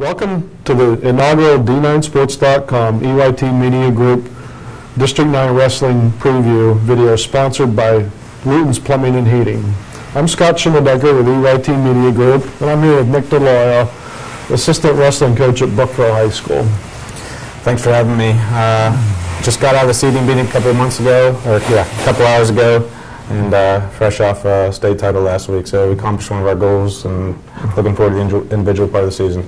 Welcome to the inaugural D9Sports.com EYT Media Group District 9 Wrestling Preview video sponsored by Luton's Plumbing and Heating. I'm Scott Schimmeldecker with EYT Media Group, and I'm here with Nick DeLoya, Assistant Wrestling Coach at Brookville High School. Thanks for having me. Just got out of the seeding meeting a couple of months ago, a couple hours ago, and fresh off a state title last week. So we accomplished one of our goals, and looking forward to the individual part of the season.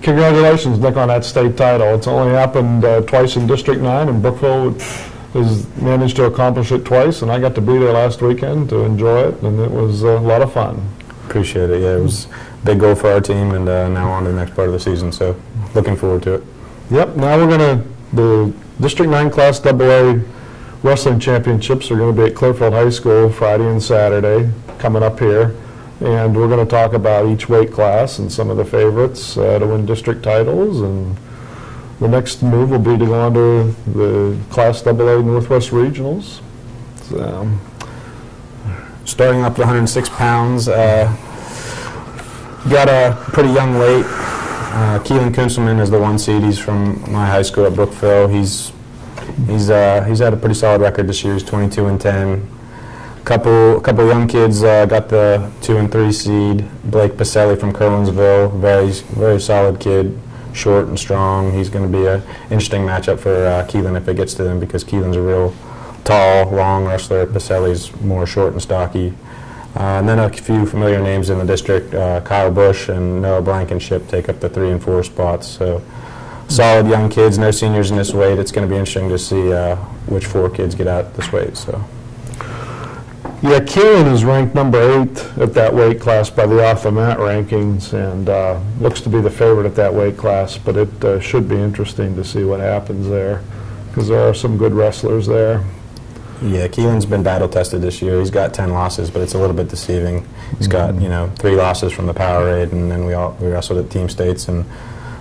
Congratulations, Nick, on that state title. It's only happened twice in District 9, and Brookville has managed to accomplish it twice, and I got to be there last weekend to enjoy it, and it was a lot of fun. Appreciate it. Yeah, it was a big goal for our team, and now on to the next part of the season, so looking forward to it. Yep, now we're going to, the District 9 Class AA Wrestling Championships are going to be at Clearfield High School Friday and Saturday, coming up here. And we're going to talk about each weight class and some of the favorites to win district titles. And the next move will be to go on to the Class AA Northwest Regionals. So, starting up to 106 pounds, got a pretty young weight. Keelan Kunselman is the 1 seed. He's from my high school at Brookville. He's had a pretty solid record this year. He's 22-10. Couple young kids got the 2 and 3 seed. Blake Pacelli from Curlinsville, very solid kid, short and strong. He's going to be an interesting matchup for Keelan if it gets to them, because Keelan's a real tall, long wrestler. Pacelli's more short and stocky. And then a few familiar names in the district. Kyle Bush and Noah Blankenship take up the 3 and 4 spots. So solid young kids, no seniors in this weight. It's going to be interesting to see which 4 kids get out this weight. So. Yeah, Keelan is ranked number 8 at that weight class by the Off the Mat rankings, and looks to be the favorite at that weight class, but it should be interesting to see what happens there, because there are some good wrestlers there. Yeah, Keelan's been battle tested this year. He's got 10 losses, but it's a little bit deceiving. He's got 3 losses from the Powerade, and then we wrestled at team states and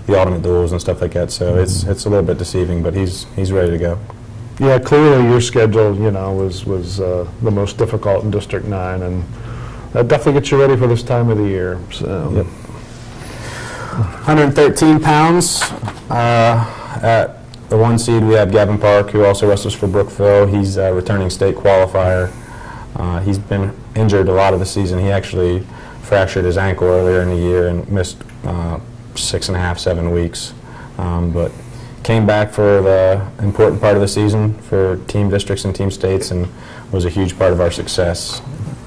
the ultimate duels and stuff like that. So it's a little bit deceiving, but he's ready to go. Yeah, clearly your schedule, was the most difficult in District 9, and that definitely gets you ready for this time of the year. So. Yep. 113 pounds. At the 1 seed, we have Gavin Park, who also wrestles for Brookville. He's a returning state qualifier. He's been injured a lot of the season. He actually fractured his ankle earlier in the year and missed 6.5, 7 weeks. But came back for the important part of the season for team districts and team states, and was a huge part of our success.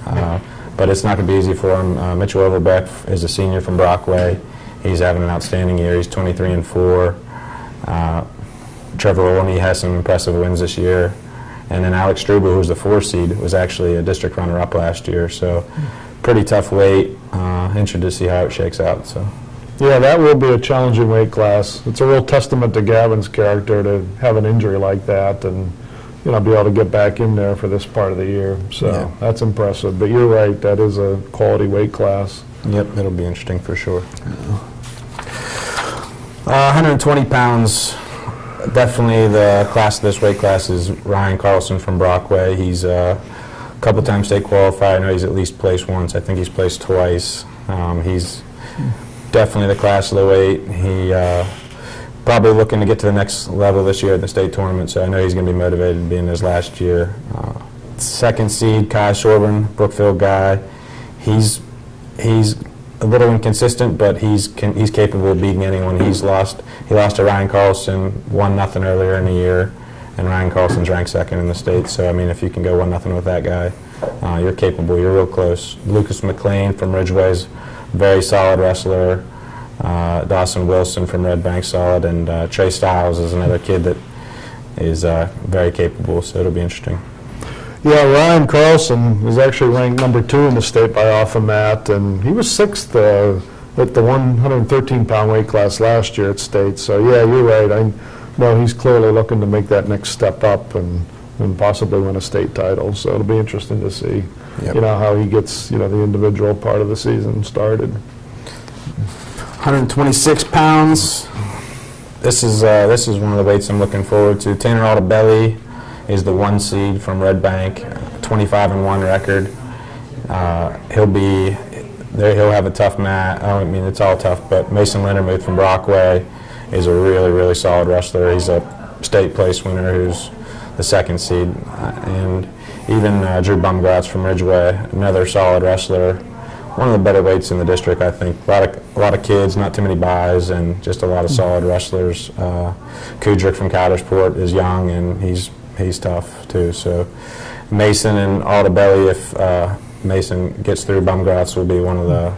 But it's not going to be easy for him. Mitchell Overbeck is a senior from Brockway. He's having an outstanding year. He's 23-4. Trevor Olney has some impressive wins this year. And then Alex Struble, who's the 4 seed, was actually a district runner-up last year. So pretty tough weight. Interested to see how it shakes out. So. Yeah, that will be a challenging weight class. It's a real testament to Gavin's character to have an injury like that and be able to get back in there for this part of the year. So yeah, that's impressive. But you're right, that is a quality weight class. Yep, it'll be interesting for sure. 120 pounds. Definitely the class of this weight class is Ryan Carlson from Brockway. He's a couple times state qualifier. I know he's at least placed once. I think he's placed twice. He's definitely the class of the weight. He probably looking to get to the next level this year at the state tournament, so I know he's going to be motivated being his last year. 2nd seed, Kai Shorburn, Brookville guy. He's a little inconsistent, but he's capable of beating anyone. He lost to Ryan Carlson 1-0 earlier in the year, and Ryan Carlson's ranked 2nd in the state. So I mean, if you can go 1-0 with that guy, you're capable. You're real close. Lucas McLean from Ridgeway's very solid wrestler. Dawson Wilson from Red Bank, solid, and Trey Stiles is another kid that is very capable, so it'll be interesting. Yeah, Ryan Carlson was actually ranked number 2 in the state by Off the Mat, and he was 6th at the 113-pound weight class last year at state. So yeah, you're right. I know he's clearly looking to make that next step up and possibly win a state title. So it'll be interesting to see. Yep. How he gets, the individual part of the season started. 126 pounds. This is one of the weights I'm looking forward to. Tanner Altabelli is the 1 seed from Red Bank, 25-1 record. He'll be he'll have a tough match. I mean, it's all tough, but Mason Lindermuth from Brockway is a really, really solid wrestler. He's a state place winner who's the second seed. And even Drew Bumgratz from Ridgeway, another solid wrestler. One of the better weights in the district, I think. A lot of kids, not too many buys, and just a lot of solid wrestlers. Kudrick from Coudersport is young, and he's tough too. So Mason and Aldebelly, if Mason gets through, Bumgratz will be one of the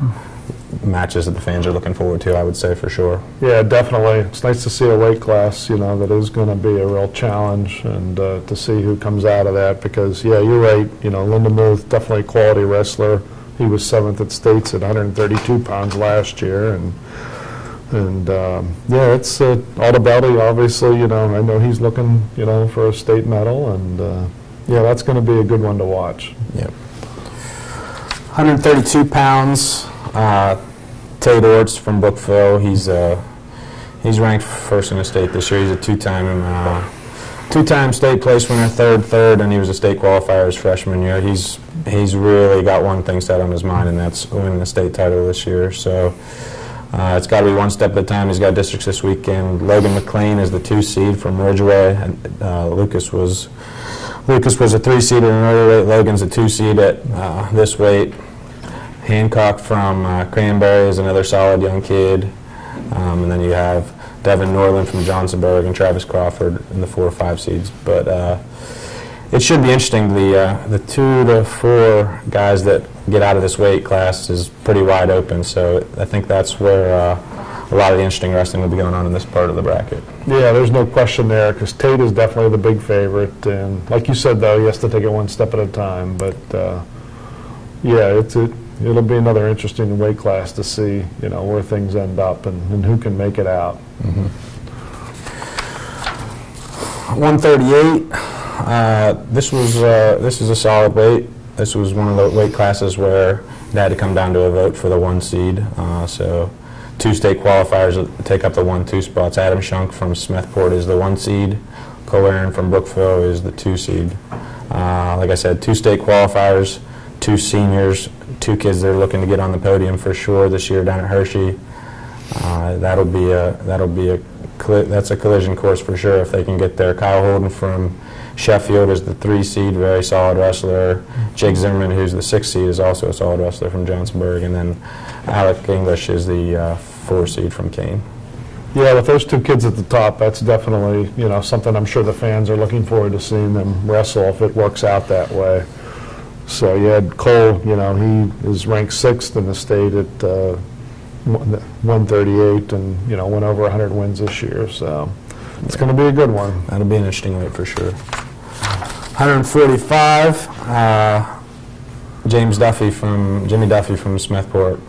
matches that the fans are looking forward to, I would say, for sure. Yeah, definitely. It's nice to see a weight class, that is going to be a real challenge, and to see who comes out of that, because, yeah, you're right, Lindermuth, definitely a quality wrestler. He was 7th at states at 132 pounds last year, and yeah, it's Aldebelly, obviously, I know he's looking, for a state medal, and yeah, that's going to be a good one to watch. Yep. 132 pounds. Tate Orts from Brookville. He's ranked first in the state this year. He's a two-time state place winner, third, and he was a state qualifier his freshman year. He's really got one thing set on his mind, and that's winning the state title this year. So it's got to be one step at a time. He's got districts this weekend. Logan McLean is the 2 seed from Ridgeway. Lucas was a 3 seed at another weight. Logan's a 2 seed at this weight. Hancock from Cranberry is another solid young kid. And then you have Devin Norland from Johnsonburg and Travis Crawford in the 4 or 5 seeds. But it should be interesting. The 2 to 4 guys that get out of this weight class is pretty wide open. So I think that's where a lot of the interesting wrestling will be going on in this part of the bracket. Yeah, there's no question there, because Tate is definitely the big favorite. And like you said, though, he has to take it one step at a time. But yeah, it'll be another interesting weight class to see, where things end up and who can make it out. 138. This is a solid weight. This was one of the weight classes where it had to come down to a vote for the 1 seed. So 2 state qualifiers take up the 1-2 spots. Adam Shunk from Smethport is the 1 seed. Cole Aaron from Brookville is the 2 seed. Like I said, 2 state qualifiers, 2 seniors, 2 kids that are looking to get on the podium for sure this year down at Hershey. That's a collision course for sure if they can get there. Kyle Holden from Sheffield is the 3 seed, very solid wrestler. Jake Zimmerman, who's the 6 seed, is also a solid wrestler from Johnsonburg, and then Alec English is the 4 seed from Kane. Yeah, with those 2 kids at the top, that's definitely something I'm sure the fans are looking forward to seeing them wrestle if it works out that way. So you had Cole, he is ranked 6th in the state at 138, and went over 100 wins this year. So it's going to be a good one. That'll be an interesting weight for sure. 145. Jimmy Duffy from Smethport,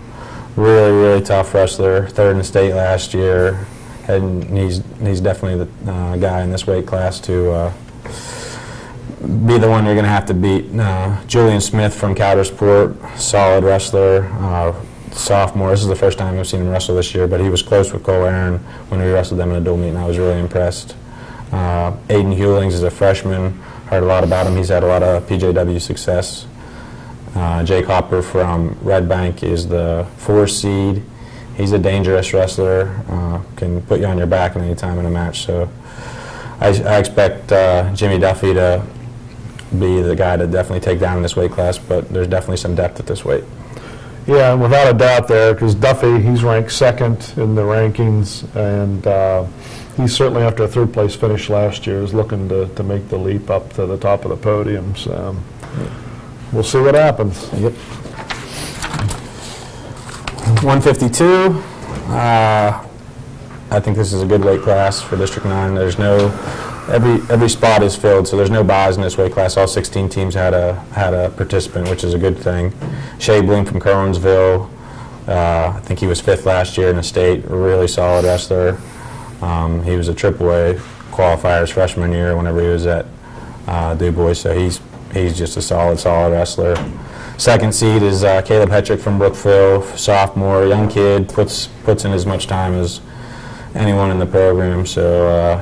really, really tough wrestler. 3rd in the state last year, and he's definitely the guy in this weight class to be the one you're going to have to beat. Julian Smith from Coudersport, solid wrestler, sophomore. This is the first time I've seen him wrestle this year, but he was close with Cole Aaron when we wrestled them in a dual meet, and I was really impressed. Aiden Hewlings is a freshman. Heard a lot about him. He's had a lot of PJW success. Jake Hopper from Red Bank is the 4 seed. He's a dangerous wrestler, can put you on your back at any time in a match. So I expect Jimmy Duffy to be the guy to definitely take down in this weight class, but there's definitely some depth at this weight. Yeah, and without a doubt there, because Duffy, he's ranked 2nd in the rankings, and he certainly, after a 3rd place finish last year, is looking to make the leap up to the top of the podium. So we'll see what happens. Yep. 152. I think this is a good weight class for District 9. There's no every spot is filled, so there's no buys in this weight class. All 16 teams had a participant, which is a good thing. Shay Bloom from Kerwinsville, I think he was 5th last year in the state, a really solid wrestler. He was a AAA qualifier his freshman year whenever he was at Du Bois, so he's just a solid wrestler. 2nd seed is Caleb Hetrick from Brookville, sophomore, young kid, puts in as much time as anyone in the program, so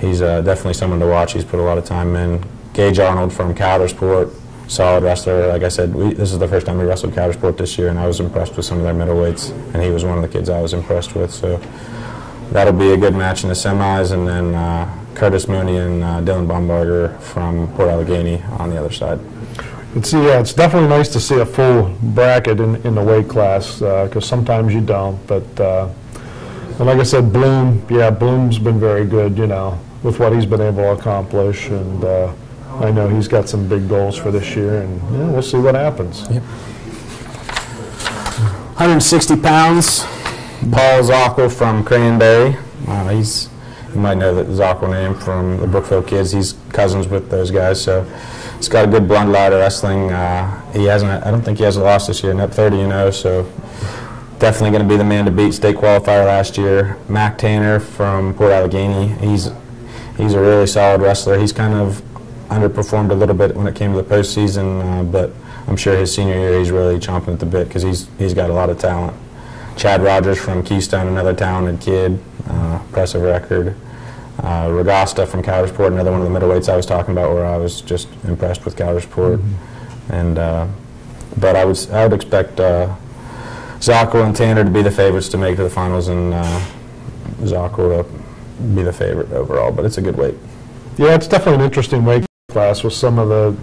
he's definitely someone to watch. He's put a lot of time in. Gage Arnold from Coudersport, solid wrestler. Like I said, this is the first time we wrestled Coudersport this year, and I was impressed with some of their middleweights, and he was one of the kids I was impressed with. So that'll be a good match in the semis, and then Curtis Mooney and Dylan Baumgartner from Port Allegheny on the other side. It's definitely nice to see a full bracket in the weight class, because sometimes you don't. But and like I said, Bloom's been very good, with what he's been able to accomplish, and I know he's got some big goals for this year, and we'll see what happens. Yep. 160 pounds, Paul Zockel from Cranberry. You might know that Zockel name from the Brookfield kids. He's cousins with those guys, so he's got a good bloodline of wrestling. I don't think he has a loss this year, net 30-0, so definitely going to be the man to beat. State qualifier last year. Mac Tanner from Port Allegheny. He's a really solid wrestler. He's kind of underperformed a little bit when it came to the postseason, but I'm sure his senior year he's really chomping at the bit because he's got a lot of talent. Chad Rogers from Keystone, another talented kid, impressive record. Ragasta from Coudersport, another one of the middleweights I was talking about, where I was just impressed with Coudersport. And but I would expect Zockel and Tanner to be the favorites to make it to the finals, and Zockel to be the favorite overall. But it's a good weight. Yeah, it's definitely an interesting weight class with some of the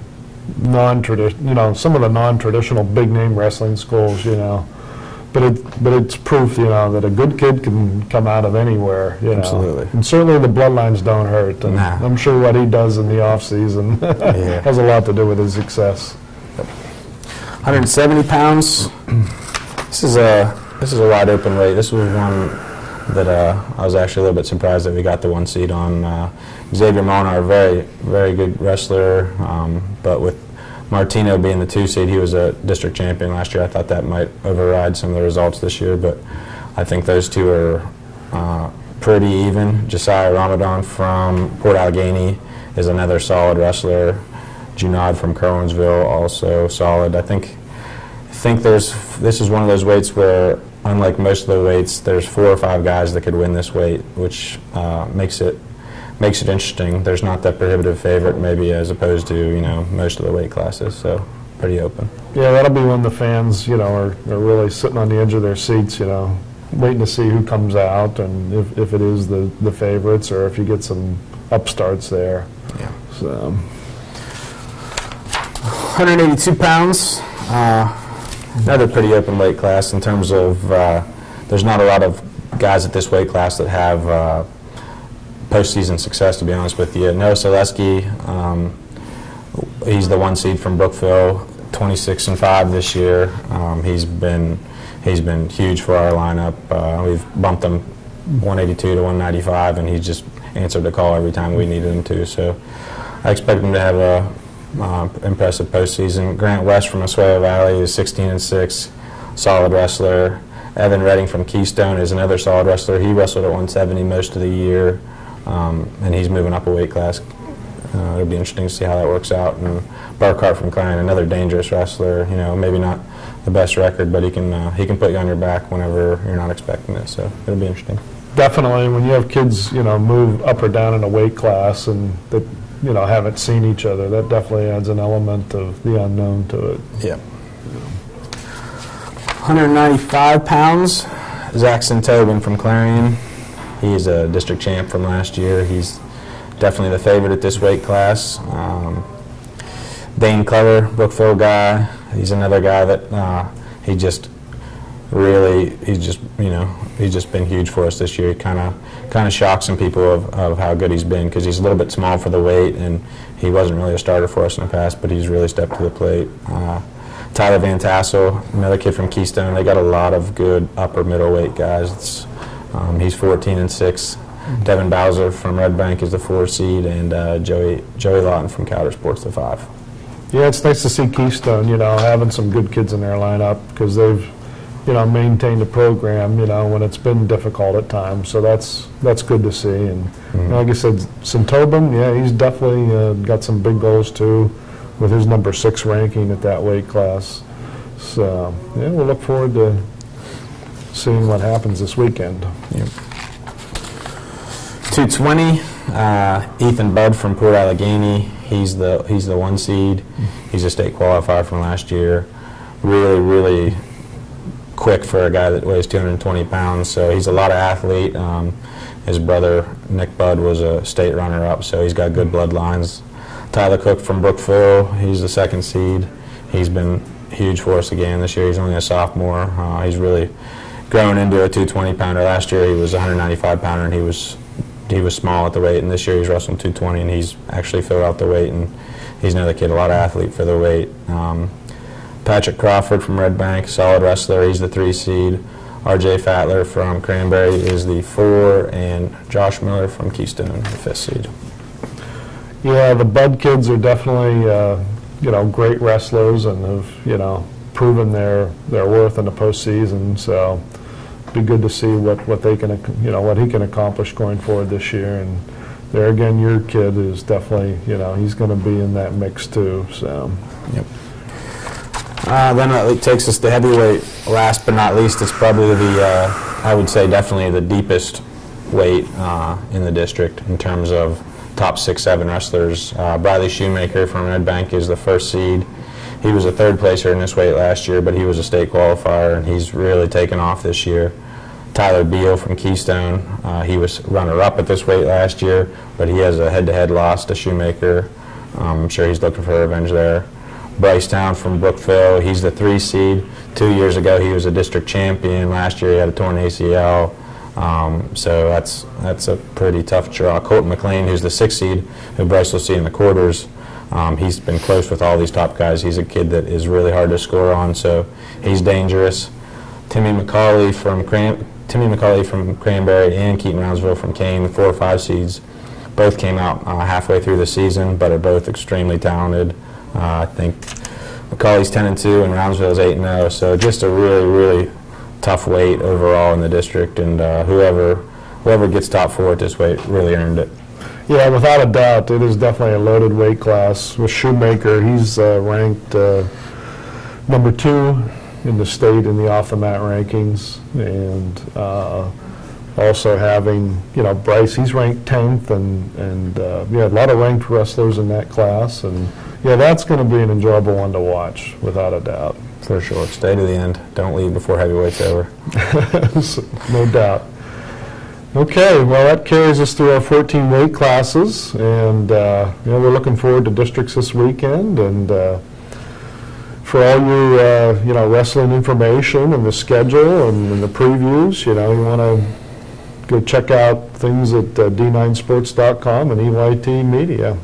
non-traditional big name wrestling schools, But it's proof, that a good kid can come out of anywhere, Absolutely. And certainly the bloodlines don't hurt. And I'm sure what he does in the off season has a lot to do with his success. 170 pounds. This is a wide open weight. This was one that I was actually a little bit surprised that we got the 1 seed on. Xavier Molnar, very, very good wrestler, but with Martino being the 2 seed, he was a district champion last year. I thought that might override some of the results this year, but I think those two are pretty even. Josiah Ramadan from Port Allegheny is another solid wrestler. Junad from Kerwinsville, also solid. I think this is one of those weights where, unlike most of the weights, there's 4 or 5 guys that could win this weight, which makes it interesting. There's not that prohibitive favorite, maybe, as opposed to most of the weight classes. So pretty open. Yeah, that'll be when the fans are really sitting on the edge of their seats, waiting to see who comes out and if it is the favorites or if you get some upstarts there. Yeah. So 182 pounds. Another pretty open weight class in terms of there's not a lot of guys at this weight class that have postseason success, to be honest with you. Noah Selesky, he's the 1 seed from Brookville, 26-5 this year. He's been huge for our lineup. We've bumped him 182 to 195, and he's just answered the call every time we needed him to. So I expect him to have a impressive postseason. Grant West from Oswego Valley is 16-6, solid wrestler. Evan Redding from Keystone is another solid wrestler. He wrestled at 170 most of the year, and he's moving up a weight class. It'll be interesting to see how that works out. And Burkhart from Klein, another dangerous wrestler. Maybe not the best record, but he can put you on your back whenever you're not expecting it. So it'll be interesting. Definitely, when you have kids, move up or down in a weight class and that haven't seen each other, that definitely adds an element of the unknown to it. Yeah. 195 pounds, Zaxton Tobin from Clarion. He's a district champ from last year. He's definitely the favorite at this weight class. Dane Clever, Brookfield guy. He's another guy that he's just been huge for us this year. He kind of shocked some people of how good he's been, because he's a little bit small for the weight, and he wasn't really a starter for us in the past, but he's really stepped to the plate. Tyler Van Tassel, another kid from Keystone. They got a lot of good upper middleweight guys. He's 14-6. Devin Bowser from Red Bank is the 4 seed, and Joey Lawton from Coudersport's the 5. Yeah, it's nice to see Keystone, having some good kids in their lineup, because they've maintained the program, when it's been difficult at times. So that's good to see. And like I said, Tobin, he's definitely got some big goals too, with his number 6 ranking at that weight class. So we'll look forward to seeing what happens this weekend. Yep. 220, Ethan Budd from Port Allegheny. He's the 1 seed. He's a state qualifier from last year. Really, really quick for a guy that weighs 220 pounds. So he's a lot of athlete. His brother Nick Budd was a state runner-up, so he's got good bloodlines. Tyler Cook from Brookville, he's the 2nd seed. He's been huge for us again this year. He's only a sophomore. He's really grown into a 220-pounder. Last year he was a 195-pounder, and he was small at the weight, and this year he's wrestling 220, and he's actually filled out the weight, and he's another kid, a lot of athlete for the weight. Patrick Crawford from Red Bank, solid wrestler. He's the 3 seed. R.J. Fatler from Cranberry is the 4, and Josh Miller from Keystone, the 5th seed. Yeah, the Bud kids are definitely, great wrestlers and have, proven their worth in the postseason. So, be good to see what they can, what he can accomplish going forward this year. And there again, your kid is definitely, he's going to be in that mix too. So. Yep. Then it takes us to heavyweight. Last but not least, it's probably I would say definitely the deepest weight in the district in terms of top 6-7 wrestlers. Bradley Shoemaker from Red Bank is the 1st seed. He was a 3rd placer in this weight last year, but he was a state qualifier, and he's really taken off this year. Tyler Beal from Keystone, he was runner-up at this weight last year, but he has a head-to-head loss to Shoemaker. I'm sure he's looking for revenge there. Bryce Town from Brookville, he's the 3 seed. 2 years ago he was a district champion. Last year he had a torn ACL. So that's a pretty tough draw. Colton McLean, who's the 6th seed, who Bryce will see in the quarters. He's been close with all these top guys. He's a kid that is really hard to score on, so he's dangerous. Timmy McCauley from Cranberry and Keaton Roundsville from Kane, the 4 or 5 seeds, both came out halfway through the season, but are both extremely talented. I think McCauley's 10-2 and Roundsville's 8-0, so just a really, really tough weight overall in the district, and whoever gets top 4 at this weight really earned it. Yeah, without a doubt, it is definitely a loaded weight class. With Shoemaker, he's ranked number 2 in the state in the off-the-mat rankings, and also having, Bryce, he's ranked 10th, and a lot of ranked wrestlers in that class, and yeah, that's going to be an enjoyable one to watch, without a doubt. For sure. Stay to the end. Don't leave before heavyweight's over. No doubt. Okay, well, that carries us through our 14 weight classes, and we're looking forward to districts this weekend. And for all your wrestling information and the schedule and the previews, you want to go check out things at d9sports.com and EYT Media.